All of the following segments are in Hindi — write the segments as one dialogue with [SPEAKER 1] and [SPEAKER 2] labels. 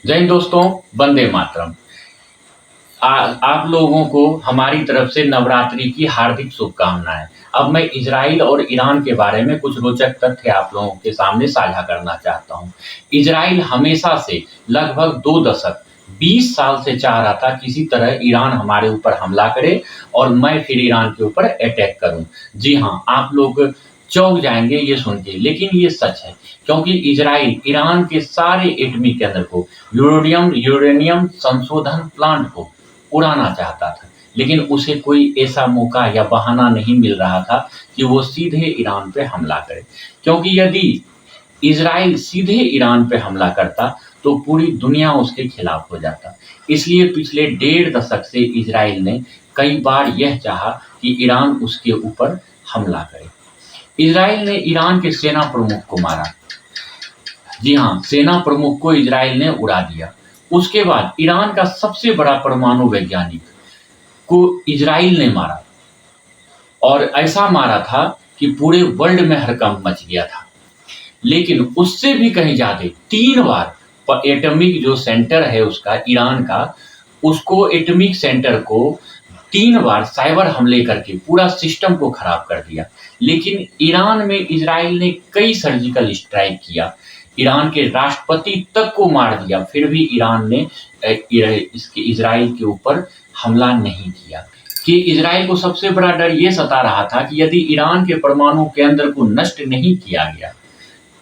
[SPEAKER 1] जय हिंद दोस्तों, वंदे मातरम। आप लोगों को हमारी तरफ से नवरात्रि की हार्दिक शुभकामनाएं। अब मैं इजराइल और ईरान के बारे में कुछ रोचक तथ्य आप लोगों के सामने साझा करना चाहता हूं। इजराइल हमेशा से लगभग 2 दशक 20 साल से चाह रहा था किसी तरह ईरान हमारे ऊपर हमला करे और मैं फिर ईरान के ऊपर अटैक करूं। जी हाँ, आप लोग चौंक जाएंगे ये सुन के, लेकिन ये सच है क्योंकि इजराइल ईरान के सारे एटमी केंद्र को, यूरेनियम संशोधन प्लांट को उड़ाना चाहता था, लेकिन उसे कोई ऐसा मौका या बहाना नहीं मिल रहा था कि वो सीधे ईरान पे हमला करे। क्योंकि यदि इजराइल सीधे ईरान पे हमला करता तो पूरी दुनिया उसके खिलाफ हो जाता। इसलिए पिछले 1.5 दशक से इजराइल ने कई बार यह चाहा कि ईरान उसके ऊपर हमला करे। इजराइल ने ईरान के सेना प्रमुख को मारा। जी हाँ, सेना प्रमुख को इजराइल ने उड़ा दिया। उसके बाद ईरान का सबसे बड़ा परमाणु वैज्ञानिक को इजराइल ने मारा और ऐसा मारा था कि पूरे वर्ल्ड में हड़कंप मच गया था। लेकिन उससे भी कहीं ज्यादा 3 बार एटॉमिक जो सेंटर है उसका, ईरान का, उसको एटॉमिक सेंटर को 3 बार साइबर हमले करके पूरा सिस्टम को खराब कर दिया। लेकिन ईरान में इजराइल ने कई सर्जिकल स्ट्राइक किया, ईरान के राष्ट्रपति तक को मार दिया, फिर भी ईरान ने इसके इजराइल के ऊपर हमला नहीं किया। कि इजराइल को सबसे बड़ा डर ये सता रहा था कि यदि ईरान के परमाणु केंद्र को नष्ट नहीं किया गया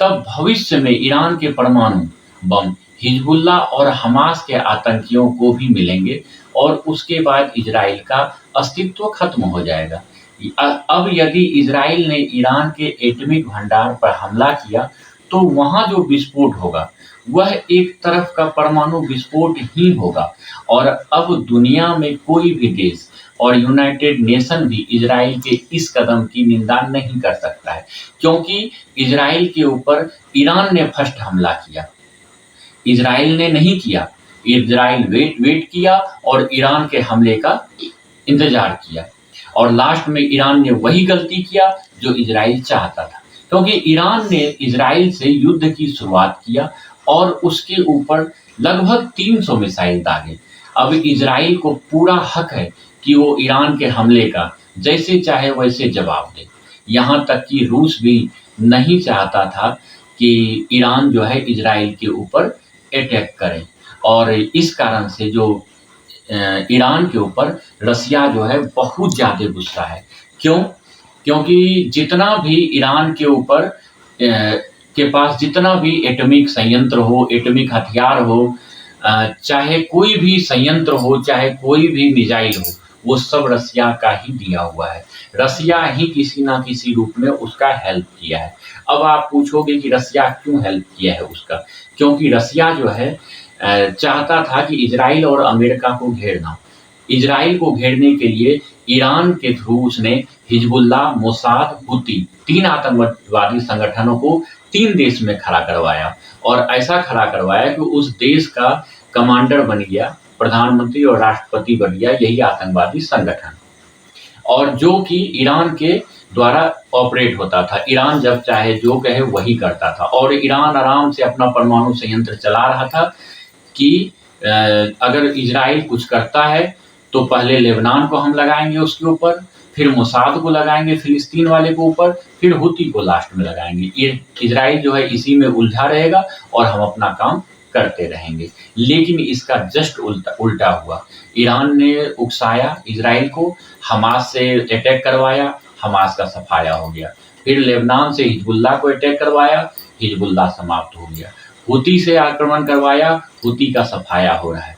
[SPEAKER 1] तब भविष्य में ईरान के परमाणु बम हिजबुल्लाह और हमास के आतंकियों को भी मिलेंगे और उसके बाद इजराइल का अस्तित्व खत्म हो जाएगा। अब यदि इजराइल ने ईरान के एटॉमिक भंडार पर हमला किया तो वहां जो विस्फोट होगा वह एक तरफ का परमाणु विस्फोट ही होगा और अब दुनिया में कोई भी देश और यूनाइटेड नेशन भी इजराइल के इस कदम की निंदा नहीं कर सकता है, क्योंकि इजराइल के ऊपर ईरान ने फर्स्ट हमला किया, इजराइल ने नहीं किया। इजराइल वेट किया और ईरान के हमले का इंतजार किया और लास्ट में ईरान ने वही गलती किया जो इजराइल चाहता था, क्योंकि ईरान ने इजराइल से युद्ध की शुरुआत किया और उसके ऊपर लगभग 300 मिसाइल दागे। अब इजराइल को पूरा हक है कि वो ईरान के हमले का जैसे चाहे वैसे जवाब दे। यहाँ तक कि रूस भी नहीं चाहता था कि ईरान जो है इजराइल के ऊपर अटैक करे और इस कारण से जो ईरान के ऊपर रसिया जो है बहुत ज्यादा गुस्सा है। क्यों? क्योंकि जितना भी ईरान के ऊपर के पास जितना भी एटॉमिक संयंत्र हो, एटॉमिक हथियार हो, चाहे कोई भी संयंत्र हो, चाहे कोई भी मिसाइल हो, वो सब रसिया का ही दिया हुआ है। रसिया ही किसी ना किसी रूप में उसका हेल्प किया है। अब आप पूछोगे कि रसिया क्यों हेल्प किया है उसका? क्योंकि रसिया जो है चाहता था कि इजराइल और अमेरिका को घेरना। इजराइल को घेरने के लिए ईरान के थ्रू उसने हिजबुल्लाह, मोसाद, हुती 3 आतंकवादी संगठनों को 3 देश में खड़ा करवाया और ऐसा खड़ा करवाया कि उस देश का कमांडर बन गया, प्रधानमंत्री और राष्ट्रपति बन गया यही आतंकवादी संगठन, और जो कि ईरान के द्वारा ऑपरेट होता था। ईरान जब चाहे जो कहे वही करता था और ईरान आराम से अपना परमाणु संयंत्र चला रहा था कि अगर इजराइल कुछ करता है तो पहले लेबनान को हम लगाएंगे उसके ऊपर, फिर मोसाद को लगाएंगे फिलिस्तीन वाले को ऊपर, फिर हुती को लास्ट में लगाएंगे। ये इजराइल जो है इसी में उलझा रहेगा और हम अपना काम करते रहेंगे। लेकिन इसका जस्ट उल्टा हुआ। ईरान ने उकसाया इजराइल को, हमास से अटैक करवाया, हमास का सफाया हो गया। फिर लेबनान से हिजबुल्लाह को अटैक करवाया, हिजबुल्लाह समाप्त हो गया। हुती से आक्रमण करवाया, हुती का सफाया हो रहा है।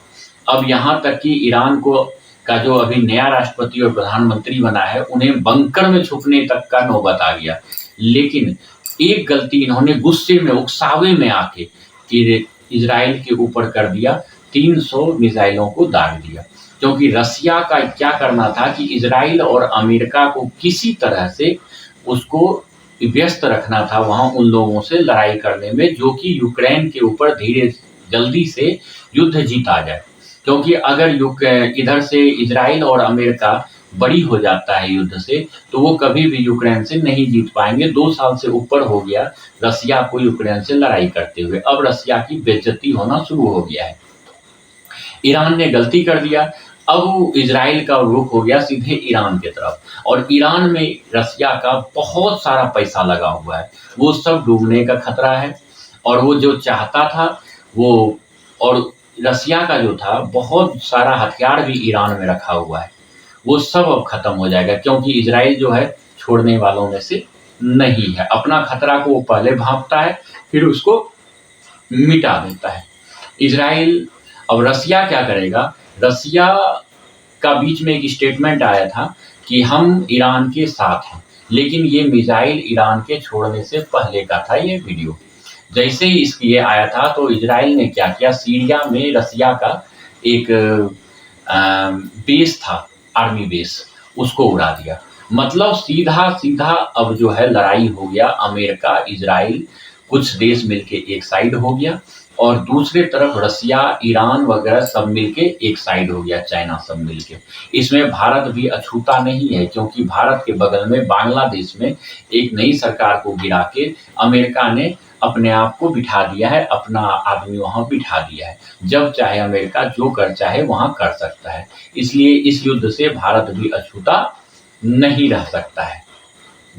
[SPEAKER 1] अब यहाँ तक कि ईरान को का जो अभी नया राष्ट्रपति और प्रधानमंत्री बना है उन्हें बंकर में छुपने तक का नौबत आ गया। लेकिन एक गलती इन्होंने गुस्से में, उकसावे में आके इजराइल के ऊपर कर दिया, 300 मिसाइलों को दाग दिया। क्योंकि रसिया का क्या करना था कि इजराइल और अमेरिका को किसी तरह से उसको व्यस्त रखना था वहां उन लोगों से लड़ाई करने में जो कि यूक्रेन के ऊपर जल्दी से युद्ध जीता जाए। क्योंकि अगर इधर से इजराइल और अमेरिका बड़ी हो जाता है युद्ध से, तो वो कभी भी यूक्रेन से नहीं जीत पाएँगे। 2 साल से ऊपर हो गया रसिया को यूक्रेन से लड़ाई करते हुए। अब रसिया की बेइज्जती होना शुरू हो गया है। ईरान ने गलती कर दिया, अब इज़राइल का रुख हो गया सीधे ईरान की तरफ और ईरान में रसिया का बहुत सारा पैसा लगा हुआ है। वो सब डूबने का खतरा है और वो जो चाहता था वो और रसिया का जो था बहुत सारा हथियार भी ईरान में रखा हुआ है। वो सब अब खत्म हो जाएगा क्योंकि इज़राइल जो है छोड़ने वालों में से नहीं है। अपना खतरा को वो पहले भांपता है, फिर उसको मिटा देता है। इज़राइल अब रसिया क्या करेगा? रसिया का बीच में एक स्टेटमेंट आया था कि हम ईरान के साथ हैं, लेकिन ये मिसाइल ईरान के छोड़ने से पहले का था ये वीडियो। जैसे ही ये आया था तो इज़राइल ने क्या किया, सीरिया में रसिया का एक बेस था, आर्मी बेस, उसको उड़ा दिया। मतलब सीधा-सीधा अब जो है लड़ाई हो गया, अमेरिका, इज़राइल, कुछ देश मिलके एक साइड हो गया और दूसरे तरफ रसिया, ईरान वगैरह सब मिलके एक साइड हो गया, चाइना सब मिलके। इसमें भारत भी अछूता नहीं है क्योंकि भारत के बगल में बांग्लादेश में एक नई सरकार को गिरा के अमेरिका ने अपने आप को बिठा दिया है, अपना आदमी वहाँ बिठा दिया है। जब चाहे अमेरिका जो कर चाहे वहाँ कर सकता है। इसलिए इस युद्ध से भारत भी अछूता नहीं रह सकता है।